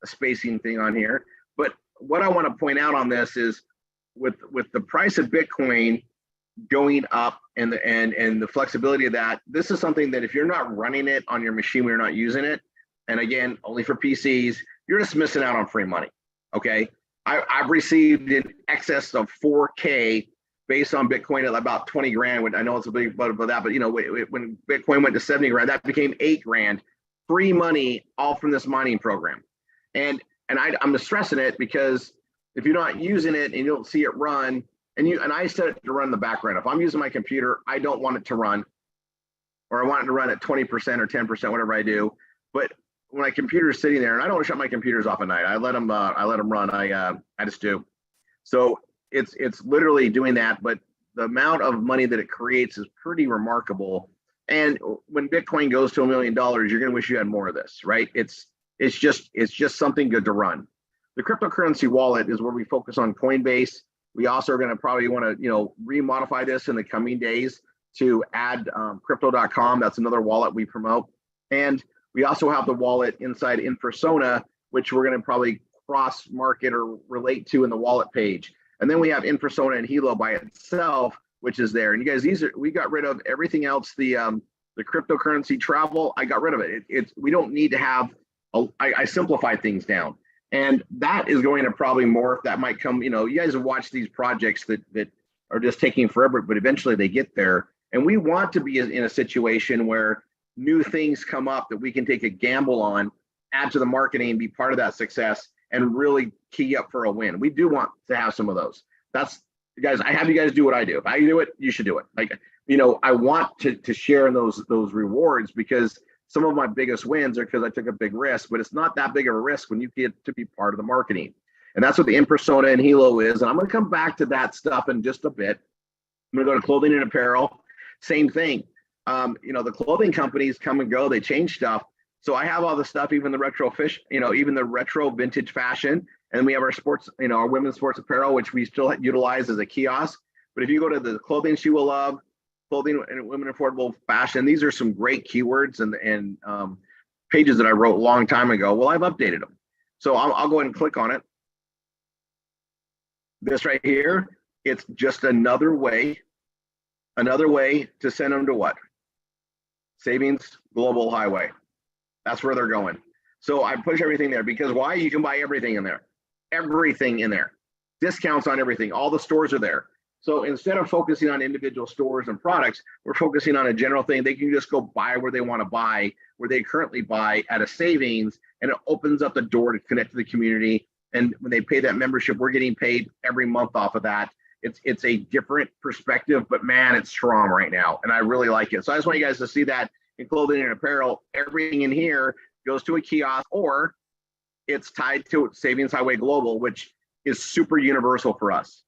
spacing thing on here. But what I want to point out on this is with the price of Bitcoin going up and the flexibility of that, this is something that if you're not running it on your machine, when you're not using it, and again, only for PCs, you're just missing out on free money. Okay, I've received in excess of 4K based on Bitcoin at about 20 grand. I know it's a big about that, but when Bitcoin went to 70 grand, that became 8 grand free money, all from this mining program. And I'm just stressing it because if you're not using it and you don't see it run, and I set it to run in the background. If I'm using my computer, I don't want it to run, or I want it to run at 20% or 10%, whatever I do. But when my computer is sitting there, and I don't shut my computers off at night, I let them run. I just do. So it's literally doing that. But the amount of money that it creates is pretty remarkable. And when Bitcoin goes to $1 million, you're going to wish you had more of this, right? It's just something good to run. The cryptocurrency wallet is where we focus on Coinbase. We also are going to probably want to, remodify this in the coming days to add crypto.com. That's another wallet we promote. And we also have the wallet inside Infosona, which we're going to probably cross market or relate to in the wallet page. And then we have Infosona and Hilo by itself, which is there. And you guys, we got rid of everything else. The cryptocurrency travel, I got rid of it. We don't need to have, I simplified things down. And that is going to probably morph. That might come, you guys have watched these projects that are just taking forever, but eventually they get there. And we want to be in a situation where new things come up that we can take a gamble on, add to the marketing, be part of that success, and really key up for a win. We do want to have some of those. That's, guys, I have you guys do what I do. If I do it, you should do it. Like, I want to share in those rewards, because some of my biggest wins are because I took a big risk, but it's not that big of a risk when you get to be part of the marketing. And that's what the Impersona and Hilo is. And I'm going to come back to that stuff in just a bit. I'm going to go to clothing and apparel. Same thing. The clothing companies come and go, they change stuff. So I have all the stuff, even the retro even the retro vintage fashion. And we have our sports, our women's sports apparel, which we still utilize as a kiosk. But if you go to the clothing she will love, clothing and women affordable fashion, these are some great keywords and pages that I wrote a long time ago. Well, I've updated them. So I'll go ahead and click on it. This right here, it's just another way to send them to what? Savings Global Highway. That's where they're going. So I push everything there because why? You can buy everything in there. Everything in there. Discounts on everything. All the stores are there. So instead of focusing on individual stores and products, we're focusing on a general thing. They can just go buy where they want to buy, where they currently buy at a savings, and it opens up the door to connect to the community. And when they pay that membership, we're getting paid every month off of that. It's a different perspective, but man, it's strong right now, and I really like it. So I just want you guys to see that in clothing and apparel, everything in here goes to a kiosk, or it's tied to Savings Highway Global, which is super universal for us.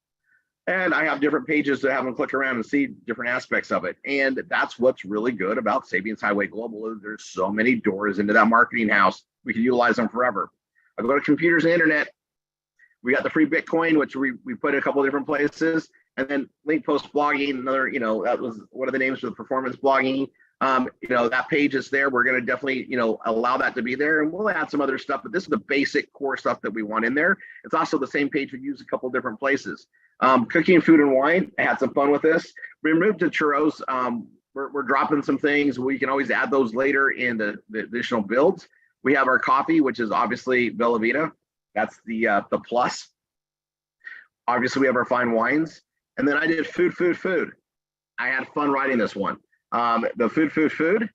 And I have different pages to have them click around and see different aspects of it. And that's what's really good about Savings Highway Global, is there's so many doors into that marketing house. We can utilize them forever. I go to computers and internet. We got the free Bitcoin, which we put in a couple of different places. And then link post blogging, another, that was one of the names for the performance blogging. That page is there. We're going to definitely, allow that to be there, and we'll add some other stuff, but this is the basic core stuff that we want in there. It's also the same page we use a couple different places. Cooking, food, and wine. I had some fun with this. We moved to churros. We're dropping some things. We can always add those later in the additional builds. We have our coffee, which is obviously Bella Vita. That's the plus. Obviously, we have our fine wines. And then I did food. I had fun writing this one. The food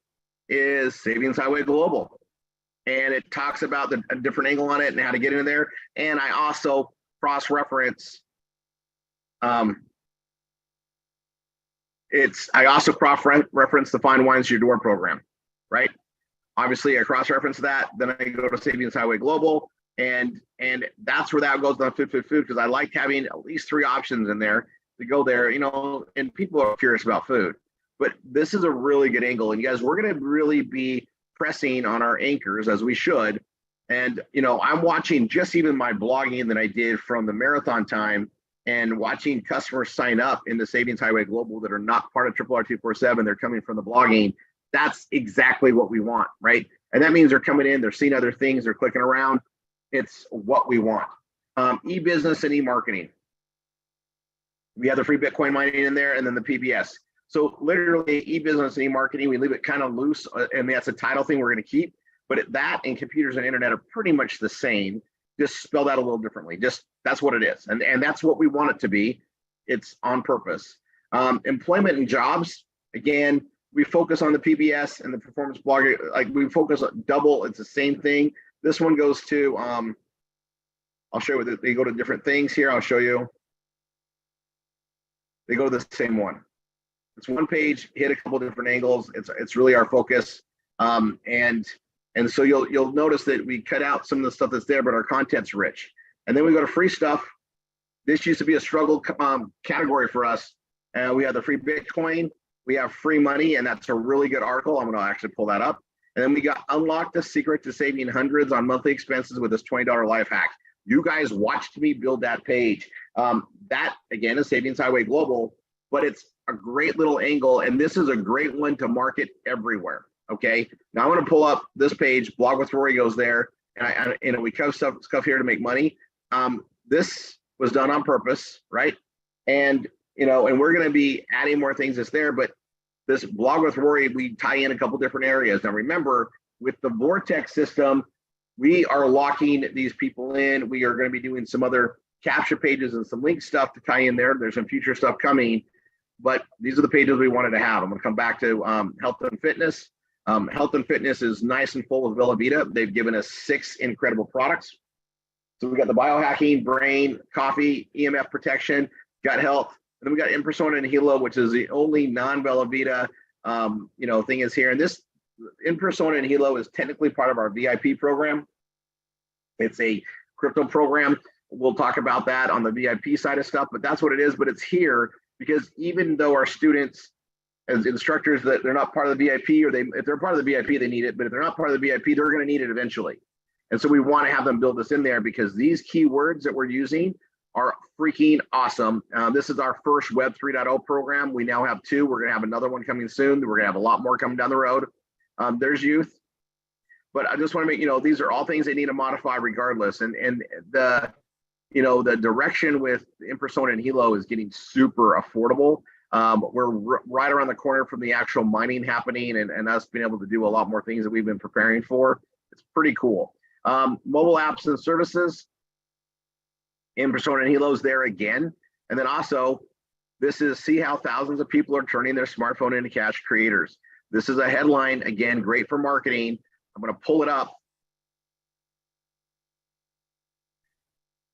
is Savings Highway Global. And it talks about a different angle on it and how to get in there. And I also cross-reference I also cross-reference the Fine Wines Your Door program, right? Obviously, I cross-reference that. Then I go to Savings Highway Global, and that's where that goes on food, because I like having at least 3 options in there to go there, and people are curious about food. But this is a really good angle. And you guys, we're going to really be pressing on our anchors, as we should. And, I'm watching just even my blogging that I did from the marathon time, and watching customers sign up in the Savings Highway Global that are not part of RRR247. They're coming from the blogging. That's exactly what we want, right? And that means they're coming in, they're seeing other things, they're clicking around. It's what we want. E-business and e-marketing. We have the free Bitcoin mining in there, and then the PBS. So literally e-business and e-marketing, we leave it kind of loose, and that's a title thing we're going to keep. But that and computers and internet are pretty much the same, just spelled out a little differently. Just that's what it is, and that's what we want it to be. It's on purpose. Employment and jobs. Again, we focus on the PBS and the performance blogger. Like we focus on double. It's the same thing. This one goes to. I'll show you. They go to different things here. I'll show you. They go to the same one. It's one page, hit a couple different angles. It's really our focus, and so you'll notice that we cut out some of the stuff that's there, but our content's rich. And then we go to free stuff. This used to be a struggle category for us. We have the free Bitcoin, we have free money, and that's a really good article. I'm going to actually pull that up. And then we got unlock the secret to saving hundreds on monthly expenses with this $20 life hack. You guys watched me build that page. That again is Savings Highway Global, but it's a great little angle, and this is a great one to market everywhere. Okay, now I want to pull up this page. Blog with Rory goes there, and we cover stuff here to make money. This was done on purpose, right? And and we're going to be adding more things that's there, but this Blog with Rory, we tie in a couple different areas. Now remember, with the Vortex system, we are locking these people in. We are going to be doing some other capture pages and some link stuff to tie in there. There's some future stuff coming, but these are the pages we wanted to have. I'm going to come back to health and fitness. Health and fitness is nice and full with Vellavita. They've given us 6 incredible products. So we got the biohacking, brain, coffee, EMF protection, gut health. And then we got InPersona and Hilo, which is the only non-Vellavita thing is here. And this InPersona and Hilo is technically part of our VIP program. It's a crypto program. We'll talk about that on the VIP side of stuff, but that's what it is. But it's here because even though our students as instructors, that they're not part of the VIP, or if they're part of the VIP, they need it. But if they're not part of the VIP, they're going to need it eventually. And so we want to have them build this in there because these keywords that we're using are freaking awesome. This is our first Web 3.0 program. We now have 2. We're going to have another one coming soon. We're going to have a lot more coming down the road. There's youth. But I just want to make, these are all things they need to modify regardless. And the, the direction with InPersona and Hilo is getting super affordable. We're right around the corner from the actual mining happening and us being able to do a lot more things that we've been preparing for. It's pretty cool. Mobile apps and services, InPersona and Hilo's there again. And then also, this is see how thousands of people are turning their smartphone into cash creators. This is a headline, again, great for marketing. I'm going to pull it up.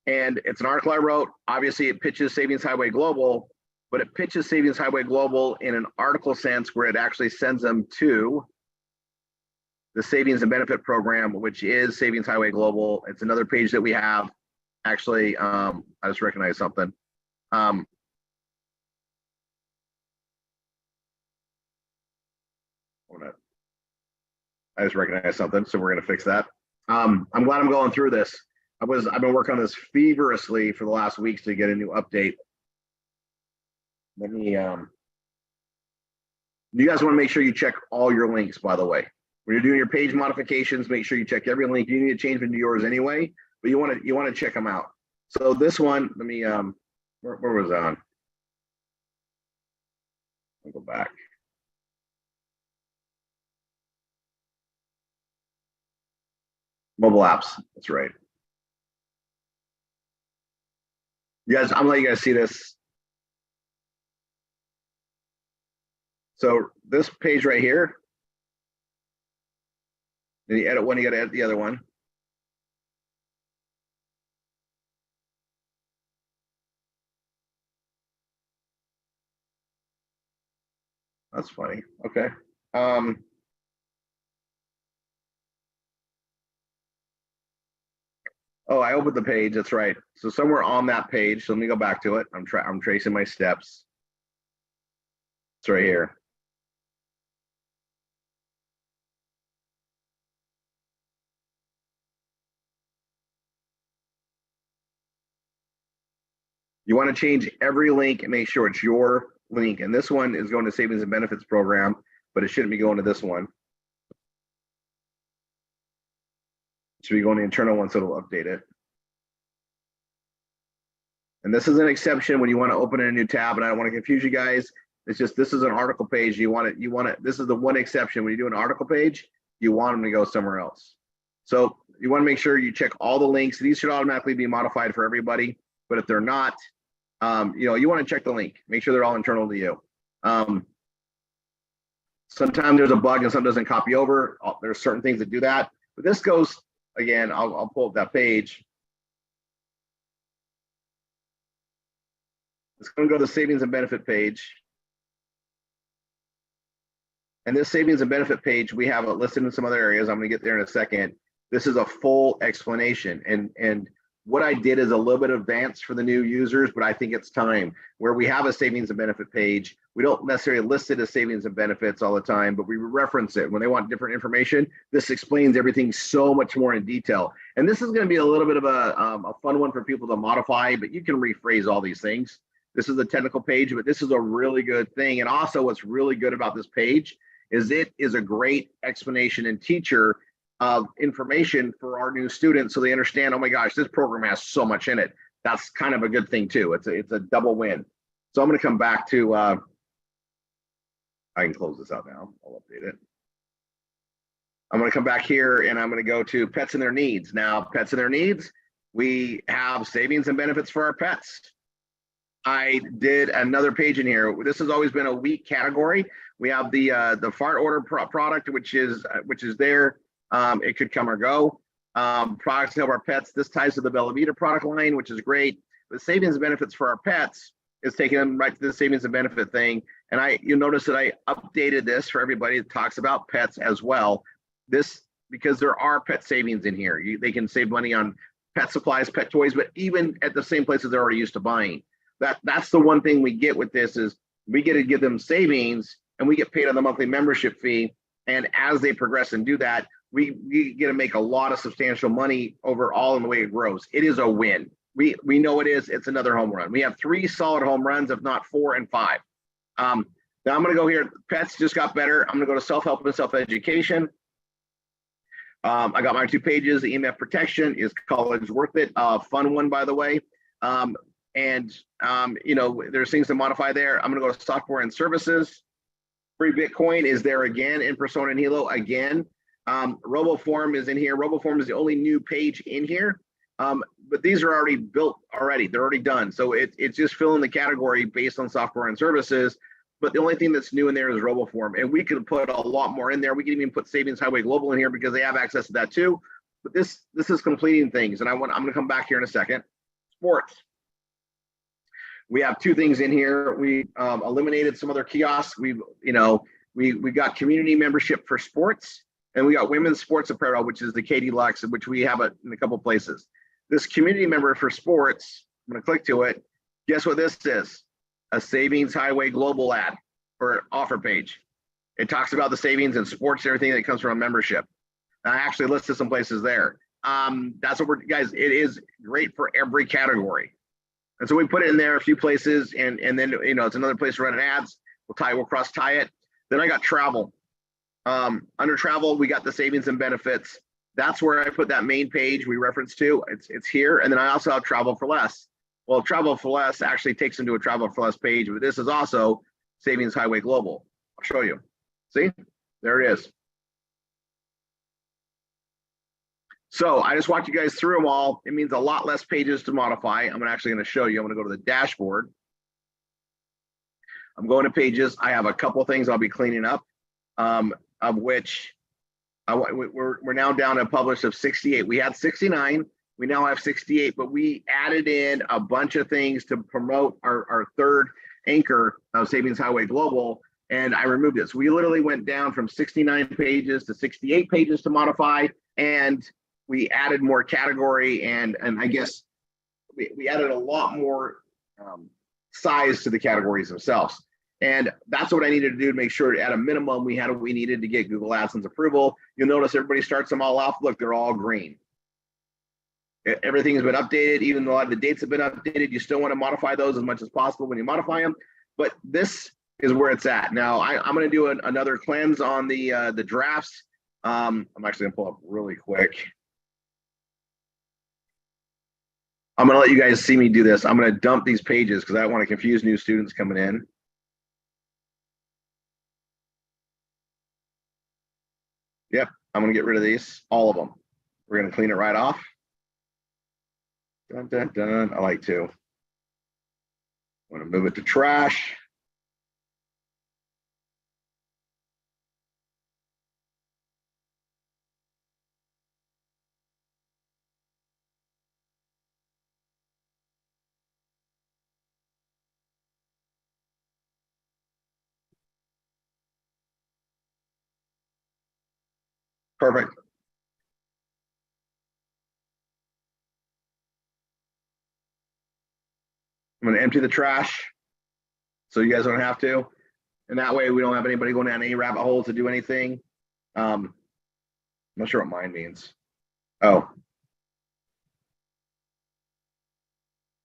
And it's an article I wrote. Obviously, it pitches Savings Highway Global, but it pitches Savings Highway Global in an article sense where it actually sends them to the Savings and Benefit Program, which is Savings Highway Global. It's another page that we have. Actually, I just recognized something. I just recognized something, so we're going to fix that. I'm glad I'm going through this. I've been working on this feverishly for the last weeks to get a new update. Let me. You guys want to make sure you check all your links, by the way. When you're doing your page modifications, make sure you check every link. You need to change them to yours anyway, but you want to check them out. So this one, let me. Where was that on? I'll go back. Mobile apps. That's right. You guys, I'm gonna let you guys see this. So this page right here, then you edit one, you gotta edit the other one. That's funny. Okay. Oh, I opened the page. That's right. So somewhere on that page, so let me go back to it. I'm tracing my steps. It's right here. You want to change every link and make sure it's your link. And this one is going to Savings and Benefits Program, but it shouldn't be going to this one. It should be going to the internal one, so it'll update it. And this is an exception when you want to open in a new tab, and I don't want to confuse you guys. It's just, this is an article page. This is the one exception. When you do an article page, you want them to go somewhere else. So you want to make sure you check all the links. These should automatically be modified for everybody, but if they're not, you want to check the link. Make sure they're all internal to you. Sometimes there's a bug and some doesn't copy over. There's certain things that do that, but this goes, again, I'll pull up that page. It's going to go to the Savings and Benefit page. And this Savings and Benefit page, we have it listed in some other areas. I'm going to get there in a second. This is a full explanation. And what I did is a little bit advanced for the new users, but I think it's time where we have a Savings and Benefit page. We don't necessarily list it as savings and benefits all the time, but we reference it when they want different information. This explains everything so much more in detail. And this is going to be a little bit of a fun one for people to modify, but you can rephrase all these things. This is a technical page, but this is a really good thing. And also what's really good about this page is it is a great explanation and teacher of information for our new students so they understand, oh my gosh, this program has so much in it. That's kind of a good thing too. It's a double win. So I'm going to come back to, I can close this out now. I'll update it. I'm going to come back here and I'm going to go to pets and their needs. Now, pets and their needs, we have savings and benefits for our pets. I did another page in here. This has always been a weak category. We have the fart order product, which is there. It could come or go. Products to help our pets. This ties to the Bella Vita product line, which is great. The savings and benefits for our pets is taking them right to the savings and benefit thing. And you'll notice that I updated this for everybody that talks about pets as well. This, because there are pet savings in here. They can save money on pet supplies, pet toys, but even at the same places they're already used to buying. That's the one thing we get with this is we get to give them savings and we get paid on the monthly membership fee. And as they progress and do that, we get to make a lot of substantial money overall in the way it grows. It is a win. We know it is. It's another home run. We have 3 solid home runs, if not 4 and 5. Now I'm going to go here. Pets just got better. I'm going to go to self-help and self-education. I got my 2 pages. The EMF protection is college worth it. Fun one, by the way. There's things to modify there. I'm going to go to software and services. Free Bitcoin is there again in Persona and Hilo again. RoboForm is in here. RoboForm is the only new page in here. But these are already built already. They're already done. So it's just filling the category based on software and services. But the only thing that's new in there is RoboForm. And we could put a lot more in there. We can even put Savings Highway Global in here because they have access to that too. But this is completing things. And I'm going to come back here in a second. Sports. We have 2 things in here. We eliminated some other kiosks. We got community membership for sports, and we got women's sports apparel, which is the KD Lux, which we have it in a couple places. This community member for sports, I'm going to click to it. Guess what this is? A Savings Highway Global ad or offer page. It talks about the savings and sports and everything that comes from a membership. I actually listed some places there. That's what guys, it is great for every category. And so we put it in there a few places, and then it's another place to run ads. We'll cross tie it. Then I got travel. Under travel, we got the savings and benefits. That's where I put that main page we referenced to. It's here, and then I also have travel for less. Well, travel for less actually takes them to a travel for less page, but this is also Savings Highway Global. I'll show you. See, there it is. So I just walked you guys through them all. It means a lot less pages to modify. I'm actually going to show you. I'm going to go to the dashboard. I'm going to pages. I have a couple things I'll be cleaning up, of which we're now down to a publish of 68. We had 69. We now have 68, but we added in a bunch of things to promote our third anchor of Savings Highway Global, and I removed it. So we literally went down from 69 pages to 68 pages to modify, and we added more category, and I guess we added a lot more size to the categories themselves. And that's what I needed to do to make sure at a minimum we had what we needed to get Google AdSense approval. You'll notice everybody starts them all off. Look, they're all green. Everything has been updated. Even though a lot of the dates have been updated, you still want to modify those as much as possible when you modify them. But this is where it's at. Now, I'm going to do another cleanse on the drafts. I'm actually going to pull up really quick. I'm going to let you guys see me do this. I'm going to dump these pages because I don't want to confuse new students coming in. Yep, I'm going to get rid of these, all of them. We're going to clean it right off. Dun, dun, dun. I like to. I'm going to move it to trash. Perfect. I'm going to empty the trash so you guys don't have to. And that way we don't have anybody going down any rabbit holes to do anything. I'm not sure what mine means. Oh.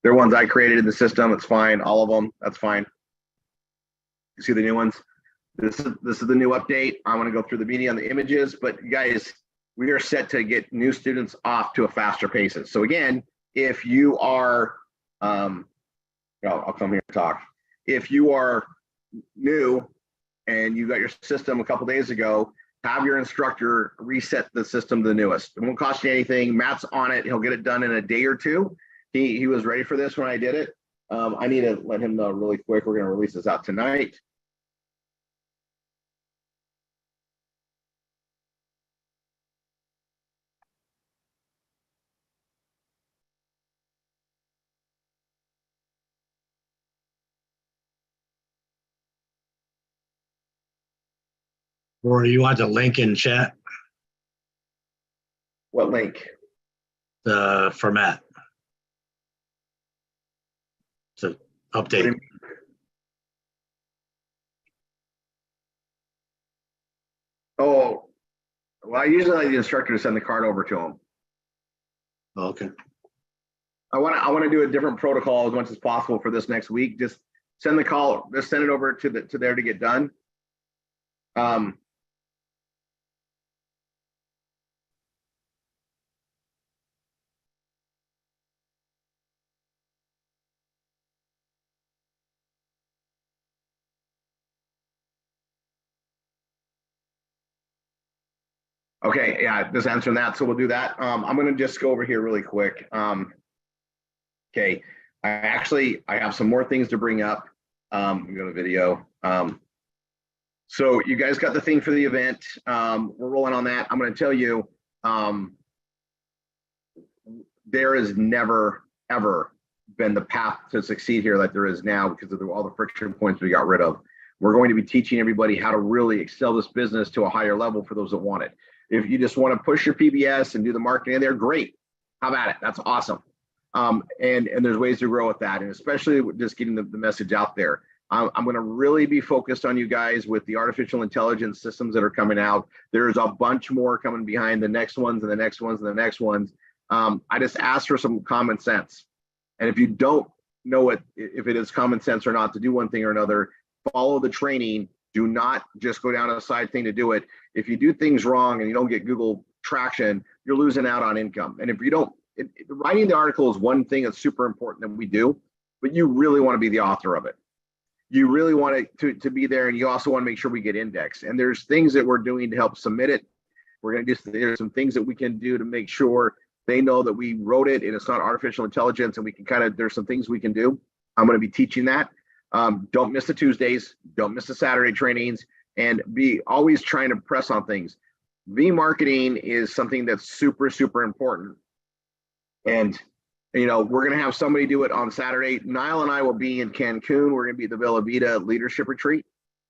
They're ones I created in the system. It's fine. All of them. That's fine. You see the new ones? This is the new update. I want to go through the media on the images, but you guys, we are set to get new students off to a faster paces. So again, if you are, I'll come here and talk. If you are new and you got your system a couple days ago, have your instructor reset the system to the newest. It won't cost you anything. Matt's on it. He'll get it done in a day or two. He was ready for this when I did it. I need to let him know really quick. We're going to release this out tonight. Or you want the link in chat What link? for Matt to update? Oh, well, I usually like the instructor to send the card over to him. Okay. I want to do a different protocol as much as possible for this next week. Just send the call. Just send it over to there to get done. Okay, yeah, just answering that. So we'll do that. I'm going to just go over here really quick. Okay, I have some more things to bring up. I'm going to video. So you guys got the thing for the event. We're rolling on that. I'm going to tell you, there has never, ever been the path to succeed here like there is now because of all the friction points we got rid of. We're going to be teaching everybody how to really excel this business to a higher level for those that want it. If you just want to push your PBS and do the marketing in there, great. How about it? That's awesome. And there's ways to grow with that, and especially with just getting the message out there. I'm going to really be focused on you guys with the artificial intelligence systems that are coming out. There's a bunch more coming behind the next ones and the next ones and the next ones. I just asked for some common sense. And if you don't know if it is common sense or not to do one thing or another, follow the training. Do not just go down a side thing to do it. If you do things wrong and you don't get Google traction, you're losing out on income. And if you don't, writing the article is one thing that's super important that we do, but you really want to be the author of it. You really want it to be there, and you also want to make sure we get indexed. And there's things that we're doing to help submit it. We're going to do, there's some things that we can do to make sure they know that we wrote it and it's not artificial intelligence, and we can there's some things we can do. I'm going to be teaching that. Don't miss the Tuesdays, don't miss the Saturday trainings, and be always trying to press on things. V-marketing is something that's super, super important. And, we're going to have somebody do it on Saturday. Niall and I will be in Cancun. We're going to be at the Villa Vita leadership retreat.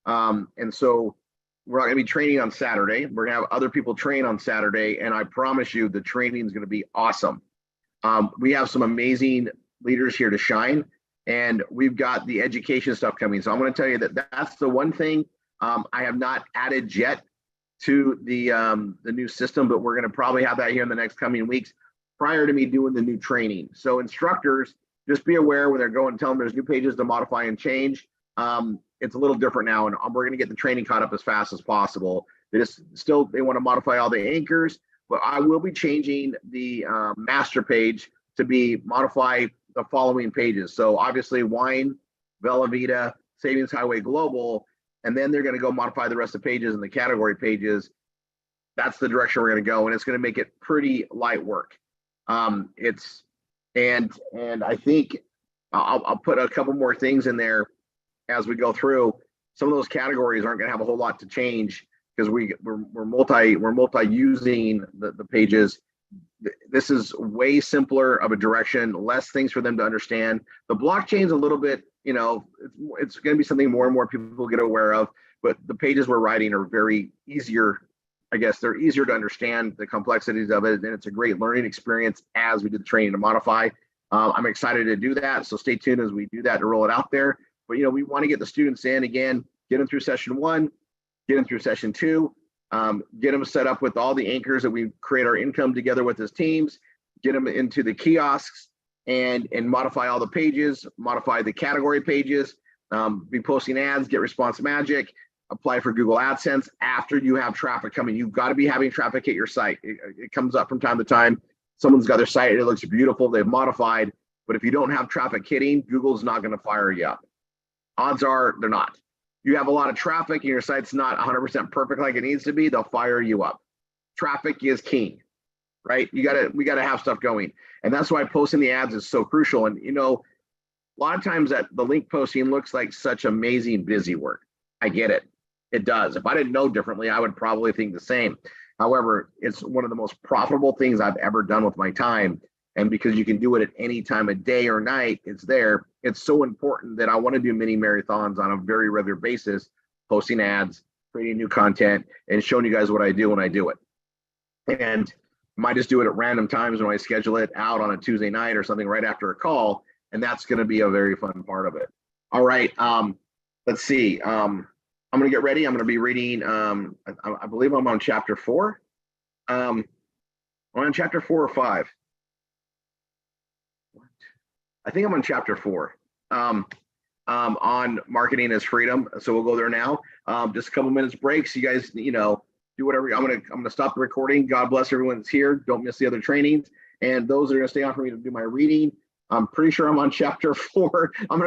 And so we're not going to be training on Saturday. We're going to have other people train on Saturday. And I promise you the training is going to be awesome. We have some amazing leaders here to shine. And we've got the education stuff coming. So I'm going to tell you that that's the one thing I have not added yet to the new system, but we're going to probably have that here in the next coming weeks prior to me doing the new training. So instructors, just be aware when they're going, tell them there's new pages to modify and change. It's a little different now, and we're going to get the training caught up as fast as possible. They want to modify all the anchors, but I will be changing the master page to be modify the following pages. So obviously wine, Villa Vita, Savings Highway Global, and then they're going to go modify the rest of the pages and the category pages. That's the direction we're going to go, and it's going to make it pretty light work. And I think I'll put a couple more things in there as we go through. Some of those categories aren't going to have a whole lot to change because we're multi using the pages. This is way simpler of a direction, less things for them to understand. The blockchain's a little bit, it's going to be something more and more people get aware of, but the pages we're writing are very easier. I guess they're easier to understand the complexities of it, and it's a great learning experience as we do the training to modify. I'm excited to do that, so stay tuned as we do that to roll it out there. But we want to get the students in again. get them through session 1, get them through session 2, get them set up with all the anchors that we create our income together with as teams, get them into the kiosks and modify all the pages, modify the category pages, be posting ads, get response magic, apply for Google AdSense after you have traffic coming. You've got to be having traffic hit your site. It comes up from time to time. Someone's got their site, it looks beautiful, they've modified, but if you don't have traffic hitting, Google's not going to fire you up. Odds are they're not. You have a lot of traffic and your site's not 100% perfect like it needs to be, they'll fire you up. Traffic is king, right? We got to have stuff going. And that's why posting the ads is so crucial. And, you know, a lot of times that the link posting looks like such amazing busy work. I get it. It does. If I didn't know differently, I would probably think the same. However, it's one of the most profitable things I've ever done with my time. And because you can do it at any time of day or night, it's there. It's so important that I want to do mini marathons on a very regular basis, posting ads, creating new content, and showing you guys what I do when I do it. And I might just do it at random times when I schedule it out on a Tuesday night or something right after a call. And that's going to be a very fun part of it. All right. Let's see. I'm going to get ready. I'm going to be reading, I believe I'm on chapter 4. I'm on chapter 4 or 5. I think I'm on chapter 4 on marketing as freedom. So we'll go there now. Just a couple minutes break. So you guys, you know, do whatever. I'm gonna stop the recording. God bless everyone that's here. Don't miss the other trainings. And those that are gonna stay on for me to do my reading. I'm pretty sure I'm on chapter 4. I'm gonna